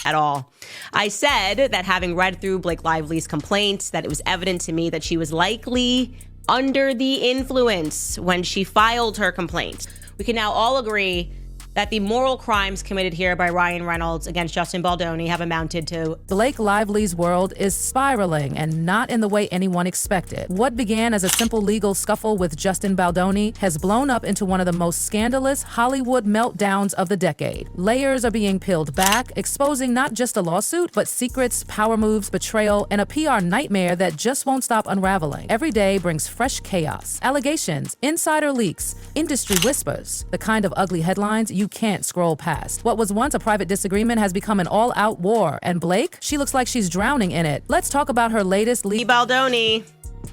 at all. I said that having read through Blake Lively's complaints, that it was evident to me that she was likely under the influence when she filed her complaint. We can now all agree that the moral crimes committed here by Ryan Reynolds against Justin Baldoni have amounted to... Blake Lively's world is spiraling, and not in the way anyone expected. What began as a simple legal scuffle with Justin Baldoni has blown up into one of the most scandalous Hollywood meltdowns of the decade. Layers are being peeled back, exposing not just a lawsuit, but secrets, power moves, betrayal, and a PR nightmare that just won't stop unraveling. Every day brings fresh chaos, allegations, insider leaks, industry whispers, the kind of ugly headlines you can't scroll past. What was once a private disagreement has become an all-out war, and Blake, she looks like she's drowning in it. Let's talk about her latest Baldoni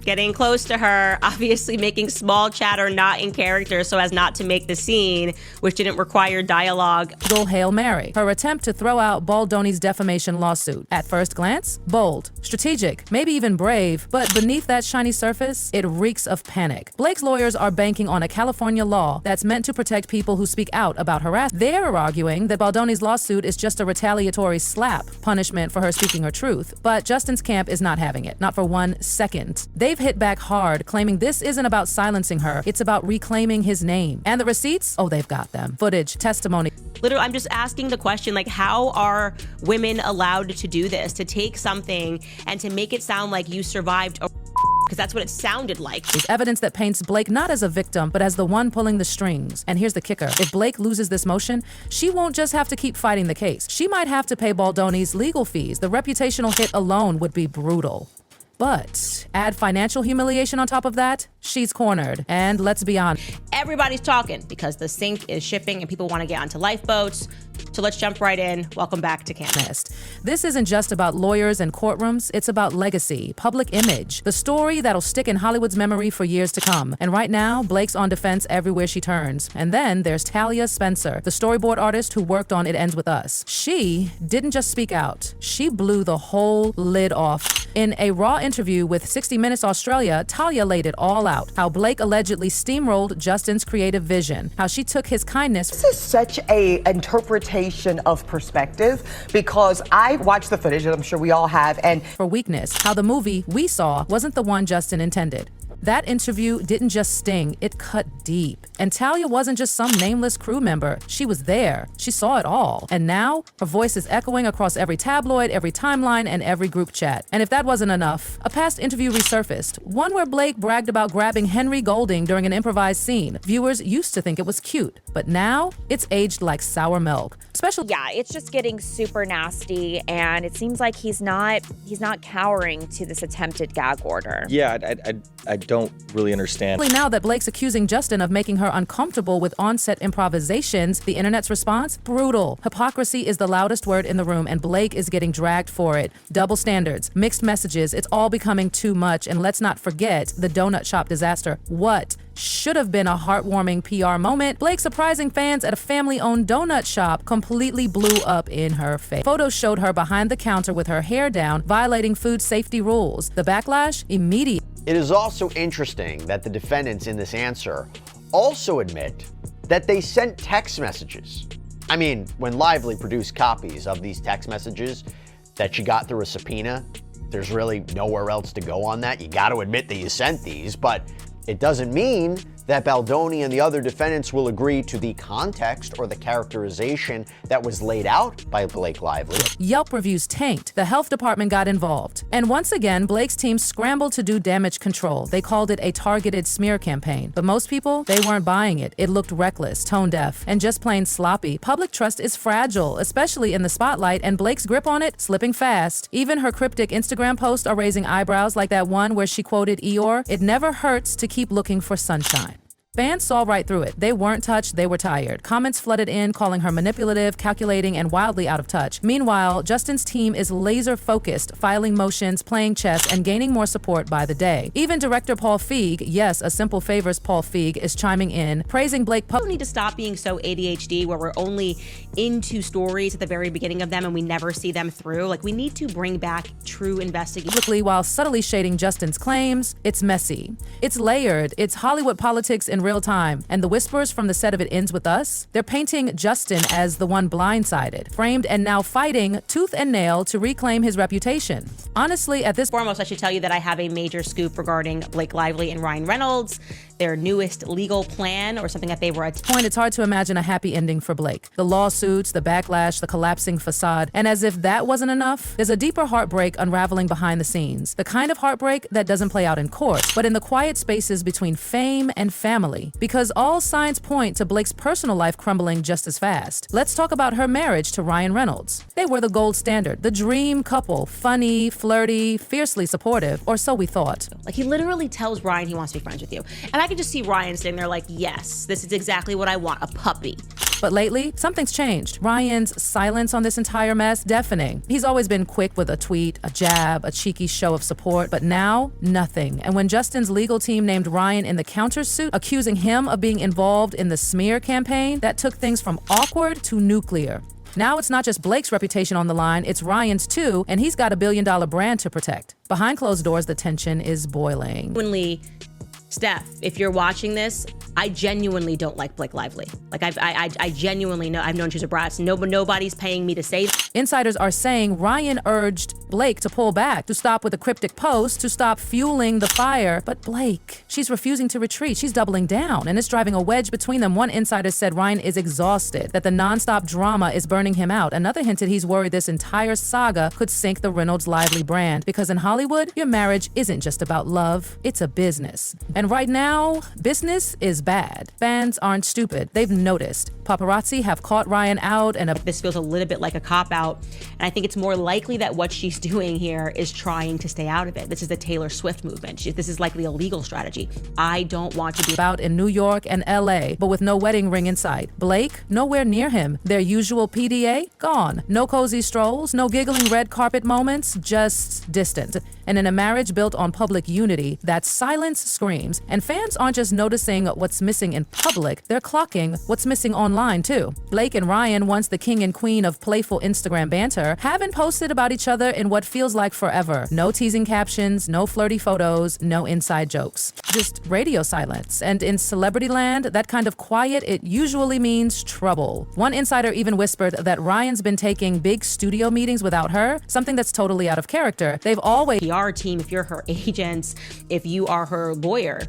getting close to her, obviously making small chatter not in character so as not to make the scene, which didn't require dialogue. Hail Mary, her attempt to throw out Baldoni's defamation lawsuit. At first glance, bold, strategic, maybe even brave, but beneath that shiny surface, it reeks of panic. Blake's lawyers are banking on a California law that's meant to protect people who speak out about harassment. They're arguing that Baldoni's lawsuit is just a retaliatory slap, punishment for her speaking her truth, but Justin's camp is not having it, not for 1 second. They've hit back hard, claiming this isn't about silencing her, it's about reclaiming his name. And the receipts? Oh, they've got them. Footage, testimony. Literally, I'm just asking the question, like, how are women allowed to do this, to take something and to make it sound like you survived a because that's what it sounded like. There's evidence that paints Blake not as a victim, but as the one pulling the strings. And here's the kicker. If Blake loses this motion, she won't just have to keep fighting the case. She might have to pay Baldoni's legal fees. The reputational hit alone would be brutal. But add financial humiliation on top of that, she's cornered. And let's be honest. Everybody's talking because the sink is shipping and people want to get onto lifeboats. So let's jump right in. Welcome back to Camp. This isn't just about lawyers and courtrooms. It's about legacy, public image, the story that'll stick in Hollywood's memory for years to come. And right now, Blake's on defense everywhere she turns. And then there's Talia Spencer, the storyboard artist who worked on It Ends With Us. She didn't just speak out. She blew the whole lid off. In a raw interview with 60 Minutes Australia, Talia laid it all out. How Blake allegedly steamrolled Justin's creative vision. How she took his kindness. This is such a interpretation of perspective because I watched the footage, and I'm sure we all have, and for weakness. How the movie we saw wasn't the one Justin intended. That interview didn't just sting, it cut deep. And Talia wasn't just some nameless crew member. She was there. She saw it all. And now, her voice is echoing across every tabloid, every timeline, and every group chat. And if that wasn't enough, a past interview resurfaced. One where Blake bragged about grabbing Henry Golding during an improvised scene. Viewers used to think it was cute, but now it's aged like sour milk. Yeah, it's just getting super nasty, and it seems like he's not cowering to this attempted gag order. Yeah, I don't really understand. Now that Blake's accusing Justin of making her uncomfortable with on-set improvisations, the internet's response? Brutal. Hypocrisy is the loudest word in the room, and Blake is getting dragged for it. Double standards, mixed messages, it's all becoming too much. And let's not forget the donut shop disaster. What should have been a heartwarming PR moment, Blake surprising fans at a family-owned donut shop completely blew up in her face. Photos showed her behind the counter with her hair down, violating food safety rules. The backlash? Immediate. It is also interesting that the defendants in this answer also admit that they sent text messages. I mean, when Lively produced copies of these text messages that she got through a subpoena, there's really nowhere else to go on that. You got to admit that you sent these, but it doesn't mean that Baldoni and the other defendants will agree to the context or the characterization that was laid out by Blake Lively. Yelp reviews tanked. The health department got involved. And once again, Blake's team scrambled to do damage control. They called it a targeted smear campaign. But most people, they weren't buying it. It looked reckless, tone deaf, and just plain sloppy. Public trust is fragile, especially in the spotlight, and Blake's grip on it, slipping fast. Even her cryptic Instagram posts are raising eyebrows, like that one where she quoted Eeyore. It never hurts to keep looking for sunshine. Fans saw right through it. They weren't touched, they were tired. Comments flooded in, calling her manipulative, calculating, and wildly out of touch. Meanwhile, Justin's team is laser-focused, filing motions, playing chess, and gaining more support by the day. Even director Paul Feig, yes, a Simple Favors Paul Feig, is chiming in, praising Blake. We need to stop being so ADHD where we're only into stories at the very beginning of them and we never see them through. Like, we need to bring back true investigation. While subtly shading Justin's claims, it's messy. It's layered. It's Hollywood politics in in real time. And the whispers from the set of It Ends With Us? They're painting Justin as the one blindsided, framed, and now fighting tooth and nail to reclaim his reputation. Honestly, at this Foremost, I should tell you that I have a major scoop regarding Blake Lively and Ryan Reynolds, their newest legal plan, or something that they were point, it's hard to imagine a happy ending for Blake. The lawsuits, the backlash, the collapsing facade, and as if that wasn't enough, there's a deeper heartbreak unraveling behind the scenes. The kind of heartbreak that doesn't play out in court, but in the quiet spaces between fame and family. Because all signs point to Blake's personal life crumbling just as fast. Let's talk about her marriage to Ryan Reynolds. They were the gold standard, the dream couple, funny, flirty, fiercely supportive, or so we thought. Like, he literally tells Ryan he wants to be friends with you. And I can just see Ryan sitting there like, yes, this is exactly what I want, a puppy. But lately, something's changed. Ryan's silence on this entire mess, deafening. He's always been quick with a tweet, a jab, a cheeky show of support, but now, nothing. And when Justin's legal team named Ryan in the countersuit, accusing him of being involved in the smear campaign, that took things from awkward to nuclear. Now it's not just Blake's reputation on the line, it's Ryan's too, and he's got a billion-dollar brand to protect. Behind closed doors, the tension is boiling. Genuinely, Steph, if you're watching this, I genuinely don't like Blake Lively. Like, I genuinely know, I've known she's a brat. Nobody's paying me to say that. Insiders are saying Ryan urged Blake to pull back, to stop with a cryptic post, to stop fueling the fire. But Blake, she's refusing to retreat. She's doubling down, and it's driving a wedge between them. One insider said Ryan is exhausted, that the nonstop drama is burning him out. Another hinted he's worried this entire saga could sink the Reynolds Lively brand. Because in Hollywood, your marriage isn't just about love, it's a business. And right now, business is bad. Fans aren't stupid. They've noticed. Paparazzi have caught Ryan out, and this feels a little bit like a cop-out. And I think it's more likely that what she's doing here is trying to stay out of it. This is the Taylor Swift movement. This is likely a legal strategy. I don't want to be out in New York and LA, but with no wedding ring in sight. Blake, nowhere near him. Their usual PDA, gone. No cozy strolls, no giggling red carpet moments, just distant. And in a marriage built on public unity, that silence screams. And fans aren't just noticing what's missing in public, they're clocking what's missing online too. Blake and Ryan, once the king and queen of playful Instagram banter, haven't posted about each other in what feels like forever. No teasing captions, no flirty photos, no inside jokes. Just radio silence. And in celebrity land, that kind of quiet, it usually means trouble. One insider even whispered that Ryan's been taking big studio meetings without her, something that's totally out of character. They've always PR team, if you're her agents, if you are her lawyer,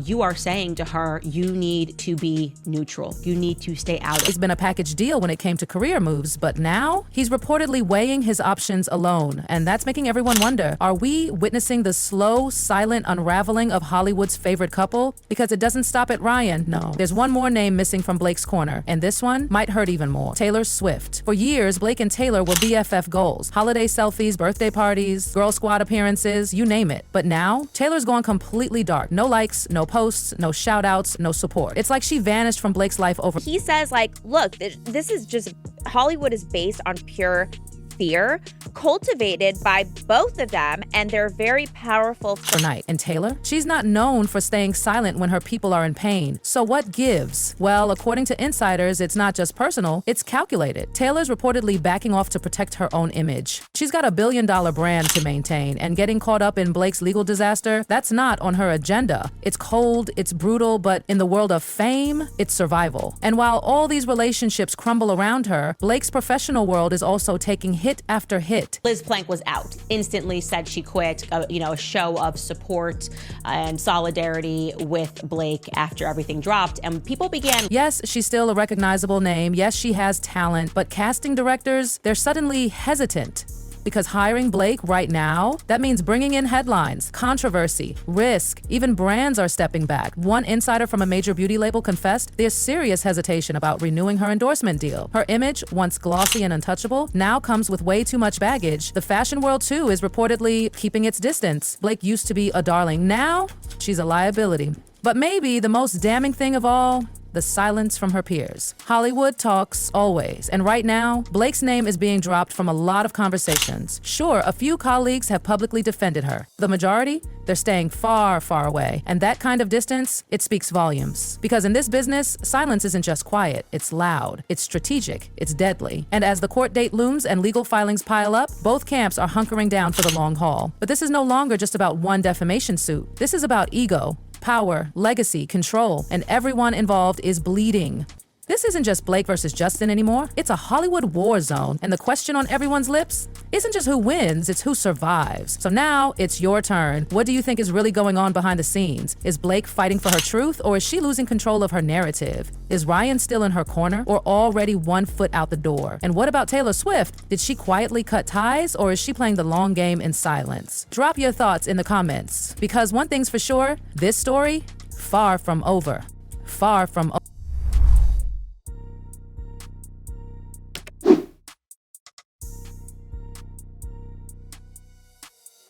you are saying to her, you need to be neutral. You need to stay out. It's been a package deal when it came to career moves, but now he's reportedly weighing his options alone. And that's making everyone wonder, are we witnessing the slow, silent unraveling of Hollywood's favorite couple? Because it doesn't stop at Ryan, no. There's one more name missing from Blake's corner, and this one might hurt even more. Taylor Swift. For years, Blake and Taylor were BFF goals. Holiday selfies, birthday parties, Girl Squad appearances, you name it. But now, Taylor's gone completely dark. No likes, no posts, no shout outs, no support. It's like she vanished from Blake's life over. He says, like, look, this is just, Hollywood is based on pure fear, cultivated by both of them, and they're very powerful. Night. And Taylor? She's not known for staying silent when her people are in pain. So what gives? Well, according to insiders, it's not just personal, it's calculated. Taylor's reportedly backing off to protect her own image. She's got a billion-dollar brand to maintain, and getting caught up in Blake's legal disaster, that's not on her agenda. It's cold, it's brutal, but in the world of fame, it's survival. And while all these relationships crumble around her, Blake's professional world is also taking hit after hit. Liz Plank was out, instantly said she quit, a show of support and solidarity with Blake after everything dropped, and people began. Yes, she's still a recognizable name. Yes, she has talent, but casting directors, they're suddenly hesitant. Because hiring Blake right now, that means bringing in headlines, controversy, risk. Even brands are stepping back. One insider from a major beauty label confessed there's serious hesitation about renewing her endorsement deal. Her image, once glossy and untouchable, now comes with way too much baggage. The fashion world, too, is reportedly keeping its distance. Blake used to be a darling. Now, she's a liability. But maybe the most damning thing of all, the silence from her peers. Hollywood talks always, and right now, Blake's name is being dropped from a lot of conversations. Sure, a few colleagues have publicly defended her. The majority, they're staying far, far away. And that kind of distance, it speaks volumes. Because in this business, silence isn't just quiet, it's loud, it's strategic, it's deadly. And as the court date looms and legal filings pile up, both camps are hunkering down for the long haul. But this is no longer just about one defamation suit. This is about ego. Power, legacy, control, and everyone involved is bleeding. This isn't just Blake versus Justin anymore. It's a Hollywood war zone, and the question on everyone's lips isn't just who wins, it's who survives. So now it's your turn. What do you think is really going on behind the scenes? Is Blake fighting for her truth, or is she losing control of her narrative? Is Ryan still in her corner, or already 1 foot out the door? And what about Taylor Swift? Did she quietly cut ties, or is she playing the long game in silence? Drop your thoughts in the comments, because one thing's for sure, this story, far from over. Far from over.